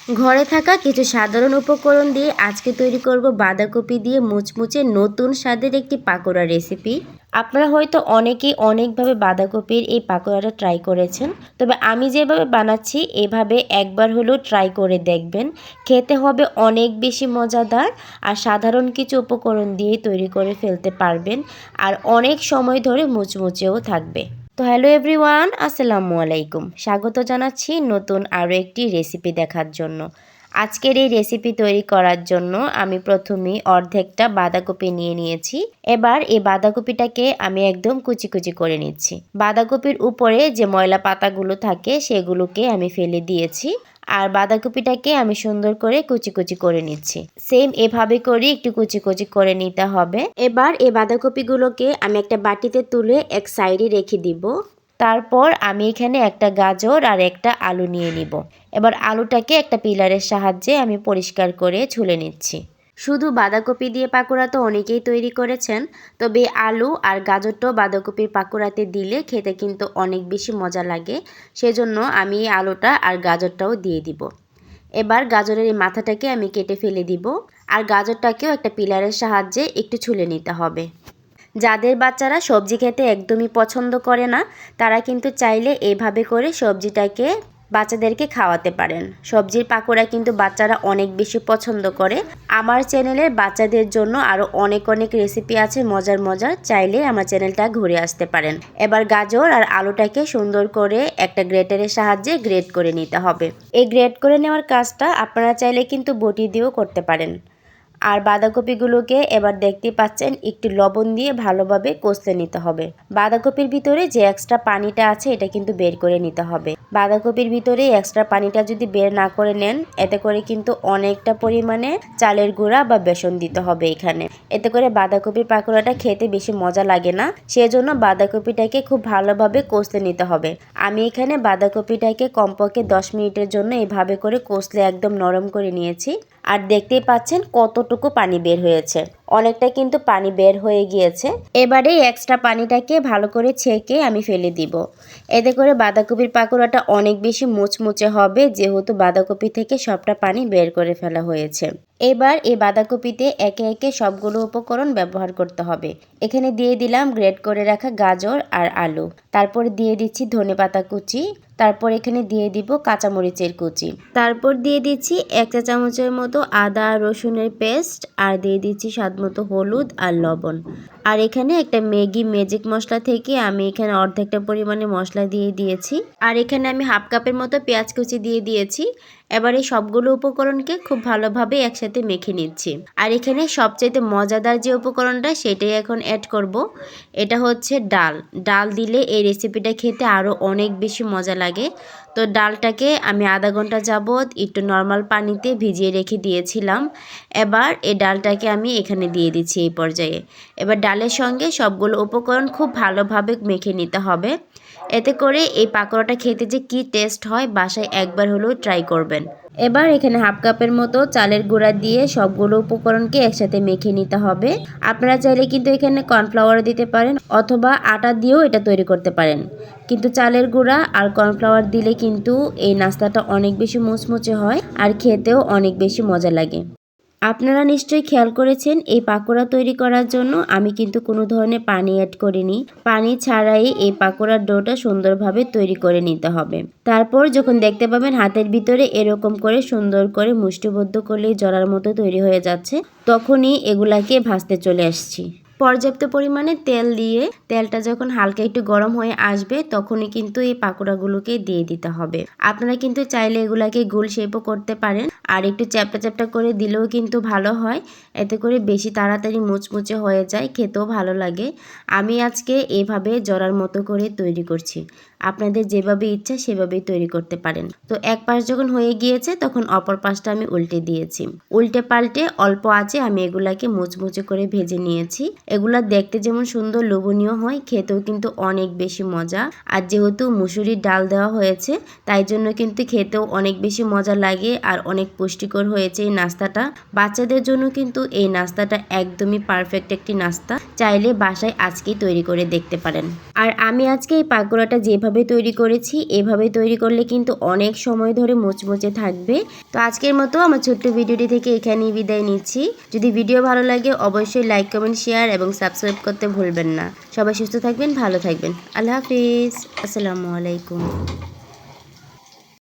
ঘরে থাকা কিছু সাধারণ উপকরণ দিয়ে আজকে তৈরি করব বাঁধাকপি দিয়ে মুচমুচে নতুন স্বাদের একটি পাকোড়া রেসিপি। আপনারা হয়তো অনেকেই অনেকভাবে বাঁধাকপির এই পাকোড়াটা ট্রাই করেছেন, তবে আমি যেভাবে বানাচ্ছি এভাবে একবার হলেও ট্রাই করে দেখবেন। খেতে হবে অনেক বেশি মজাদার আর সাধারণ কিছু উপকরণ দিয়েই তৈরি করে ফেলতে পারবেন, আর অনেক সময় ধরে মুচমুচেও থাকবে। তো হ্যালো এভরিওয়ান, আসসালামু আলাইকুম। স্বাগত জানাচ্ছি নতুন আরও একটি রেসিপি দেখার জন্য। আজকের এই রেসিপি তৈরি করার জন্য আমি প্রথমেই অর্ধেকটা বাঁধাকপি নিয়ে নিয়েছি। এবার এই বাঁধাকপিটাকে আমি একদম কুচি কুচি করে নিচ্ছি। বাঁধাকপির উপরে যে ময়লা পাতাগুলো থাকে সেগুলোকে আমি ফেলে দিয়েছি, আর বাঁধাকপিটাকে আমি সুন্দর করে কুচি কুচি করে নিচ্ছি। সেম এভাবে করে একটু কুচি কুচি করে নিতে হবে। এবার এই বাঁধাকপিগুলোকে আমি একটা বাটিতে তুলে এক সাইডে রেখে দিব। তারপর আমি এখানে একটা গাজর আর একটা আলু নিয়ে নিব। এবার আলুটাকে একটা পিলারের সাহায্যে আমি পরিষ্কার করে ছুলে নিচ্ছি। শুধু বাঁধাকপি দিয়ে পাকোড়া তো অনেকেই তৈরি করেছেন, তবে আলু আর গাজরটাও বাঁধাকপির পাকোড়াতে দিলে খেতে কিন্তু অনেক বেশি মজা লাগে। সেজন্য আমি এই আলুটা আর গাজরটাও দিয়ে দিব। এবার গাজরের এই মাথাটাকে আমি কেটে ফেলে দিব, আর গাজরটাকেও একটা পিলারের সাহায্যে একটু ছুলে নিতে হবে। যাদের বাচ্চারা সবজি খেতে একদমই পছন্দ করে না, তারা কিন্তু চাইলে এভাবে করে সবজিটাকে বাচ্চাদেরকে খাওয়াতে পারেন। সবজির পাকোড়া কিন্তু বাচ্চারা অনেক বেশি পছন্দ করে। আমার চ্যানেলে বাচ্চাদের জন্য আরও অনেক অনেক রেসিপি আছে মজার মজার, চাইলে আমার চ্যানেলটা ঘুরে আসতে পারেন। এবার গাজর আর আলুটাকে সুন্দর করে একটা গ্রেটারের সাহায্যে গ্রেট করে নিতে হবে। এই গ্রেট করে নেওয়ার কাজটা আপনারা চাইলে কিন্তু বটি দিয়েও করতে পারেন। আর বাঁধাকপিগুলোকে এবার দেখতে পাচ্ছেন একটু লবণ দিয়ে ভালোভাবে কষলে নিতে হবে। বাঁধাকপির ভিতরে যে এক্সট্রা পানিটা আছে এটা কিন্তু বের করে নিতে হবে। বাঁধাকপির ভিতরে এক্সট্রা পানিটা যদি বের না করে নেন, এতে করে কিন্তু অনেকটা পরিমাণে চালের গুঁড়া বা বেসন দিতে হবে এখানে। এতে করে বাঁধাকপির পাকোড়াটা খেতে বেশি মজা লাগে না। সেজন্য বাঁধাকপিটাকে খুব ভালোভাবে কষলে নিতে হবে। আমি এখানে বাঁধাকপিটাকে কমপক্ষে 10 মিনিটের জন্য এভাবে করে কষলে একদম নরম করে নিয়েছি। আর দেখতেই পাচ্ছেন কতটুকু পানি বের হয়েছে, অনেকটা কিন্তু পানি বের হয়ে গিয়েছে। এবারে এক্সট্রা পানিটাকে ভালো করে ছেঁকে আমি ফেলে দিব। এতে করে বাঁধাকপির পাকোড়াটা অনেক বেশি মুচমুচে হবে, যেহেতু বাঁধাকপি থেকে সবটা পানি বের করে ফেলা হয়েছে। এবার এই বাঁধাকপিতে একে একে সবগুলো উপকরণ ব্যবহার করতে হবে। এখানে দিয়ে দিলাম গ্রেট করে রাখা গাজর আর আলু, তারপর দিয়ে দিচ্ছি ধনেপাতা কুচি, তারপর এখানে দিয়ে দিব কাঁচামরিচের কুচি, তারপর দিয়ে দিচ্ছি 1 চা চামচের মতো আদা রসুনের পেস্ট, আর দিয়ে দিচ্ছি স্বাদমতো হলুদ আর লবণ। আর এখানে একটা ম্যাগি ম্যাজিক মশলা থেকে আমি এখানে অর্ধেকটা পরিমাণে মশলা দিয়ে দিয়েছি। আর এখানে আমি হাফ কাপের মতো পেঁয়াজ কুচি দিয়ে দিয়েছি। এবার এই সবগুলো উপকরণকে খুব ভালোভাবে একসাথে মেখে নিচ্ছি। আর এখানে সবচাইতে মজাদার যে উপকরণটা সেটাই এখন অ্যাড করব। এটা হচ্ছে ডাল। ডাল দিলে এই রেসিপিটা খেতে আরও অনেক বেশি মজা লাগে। তো ডালটাকে আমি আধা ঘন্টা যাবৎ একটু নর্মাল পানিতে ভিজিয়ে রেখে দিয়েছিলাম। এবার এই ডালটাকে আমি এখানে দিয়ে দিচ্ছি এই পর্যায়ে। এবার ডালের সঙ্গে সবগুলো উপকরণ খুব ভালোভাবে মেখে নিতে হবে। এতে করে এই পাকোড়াটা খেতে যে কি টেস্ট হয়, বাসায় একবার হলেও ট্রাই করবেন। এবার এখানে হাফ কাপের মতো চালের গুঁড়া দিয়ে সবগুলো উপকরণকে একসাথে মেখে নিতে হবে। আপনারা চাইলে কিন্তু এখানে কর্নফ্লাওয়ার দিতে পারেন, অথবা আটা দিয়েও এটা তৈরি করতে পারেন। কিন্তু চালের গুঁড়া আর কর্নফ্লাওয়ার দিলে কিন্তু এই নাস্তাটা অনেক বেশি মুচমুচে হয় আর খেতেও অনেক বেশি মজা লাগে। আপনারা নিশ্চয়ই খেয়াল করেছেন এই পাকোড়া তৈরি করার জন্য আমি কিন্তু কোনো ধরনের পানি অ্যাড করিনি। পানি ছাড়াই এই পাকোড়ার ডোটা সুন্দরভাবে তৈরি করে নিতে হবে। তারপর যখন দেখতে পাবেন হাতের ভিতরে এরকম করে সুন্দর করে মুষ্টিবদ্ধ করলেই জড়ার মতো তৈরি হয়ে যাচ্ছে, তখনই এগুলাকে ভাজতে চলে আসছি। পর্যাপ্ত পরিমাণে তেল দিয়ে তেলটা যখন হালকা একটু গরম হয়ে আসবে, তখনই কিন্তু এই পাকোড়াগুলোকে দিয়ে দিতে হবে। আপনারা কিন্তু চাইলে এগুলাকে গোল শেপও করতে পারেন, আর একটু চ্যাপটা চ্যাপটা করে দিলেও কিন্তু ভালো হয়। এতে করে বেশি তাড়াতাড়ি মুচমুচে হয়ে যায়, খেতেও ভালো লাগে। আমি আজকে এভাবে জড়ার মতো করে তৈরি করছি। আপনাদের যেভাবে ইচ্ছা সেভাবেই তৈরি করতে পারেন। তো এক পাশ যখন হয়ে গিয়েছে তখন অপর পাশটা আমি উল্টে দিয়েছি। উল্টে পাল্টে অল্প আঁচে আমি এগুলাকে মুচমুচে করে ভেজে নিয়েছি। এগুলা দেখতে যেমন সুন্দর লোভনীয় হয়, খেতেও কিন্তু অনেক বেশি মজা। আর যেহেতু মুসুরির ডাল দেওয়া হয়েছে, তাই জন্য কিন্তু খেতেও অনেক বেশি মজা লাগে আর অনেক পুষ্টিকর হয়েছে এই নাস্তাটা। বাচ্চাদের জন্য কিন্তু এই নাস্তাটা একদমই পারফেক্ট একটি নাস্তা। চাইলে বাসায় আজকেই তৈরি করে দেখতে পারেন। আর আমি আজকে এই পাকোড়াটা যেভাবে এভাবে তৈরি করেছি। এভাবে তৈরি করলে কিন্তু অনেক সময় ধরে মুচমুচে থাকবে। তো আজকের মতো আমার ছোট্ট ভিডিওটি থেকে এখানেই বিদায় নিচ্ছি। যদি ভিডিও ভালো লাগে অবশ্যই লাইক, কমেন্ট, শেয়ার এবং সাবস্ক্রাইব করতে ভুলবেন না। সবাই সুস্থ থাকবেন, ভালো থাকবেন। আল্লাহ হাফিজ। আসসালামু আলাইকুম।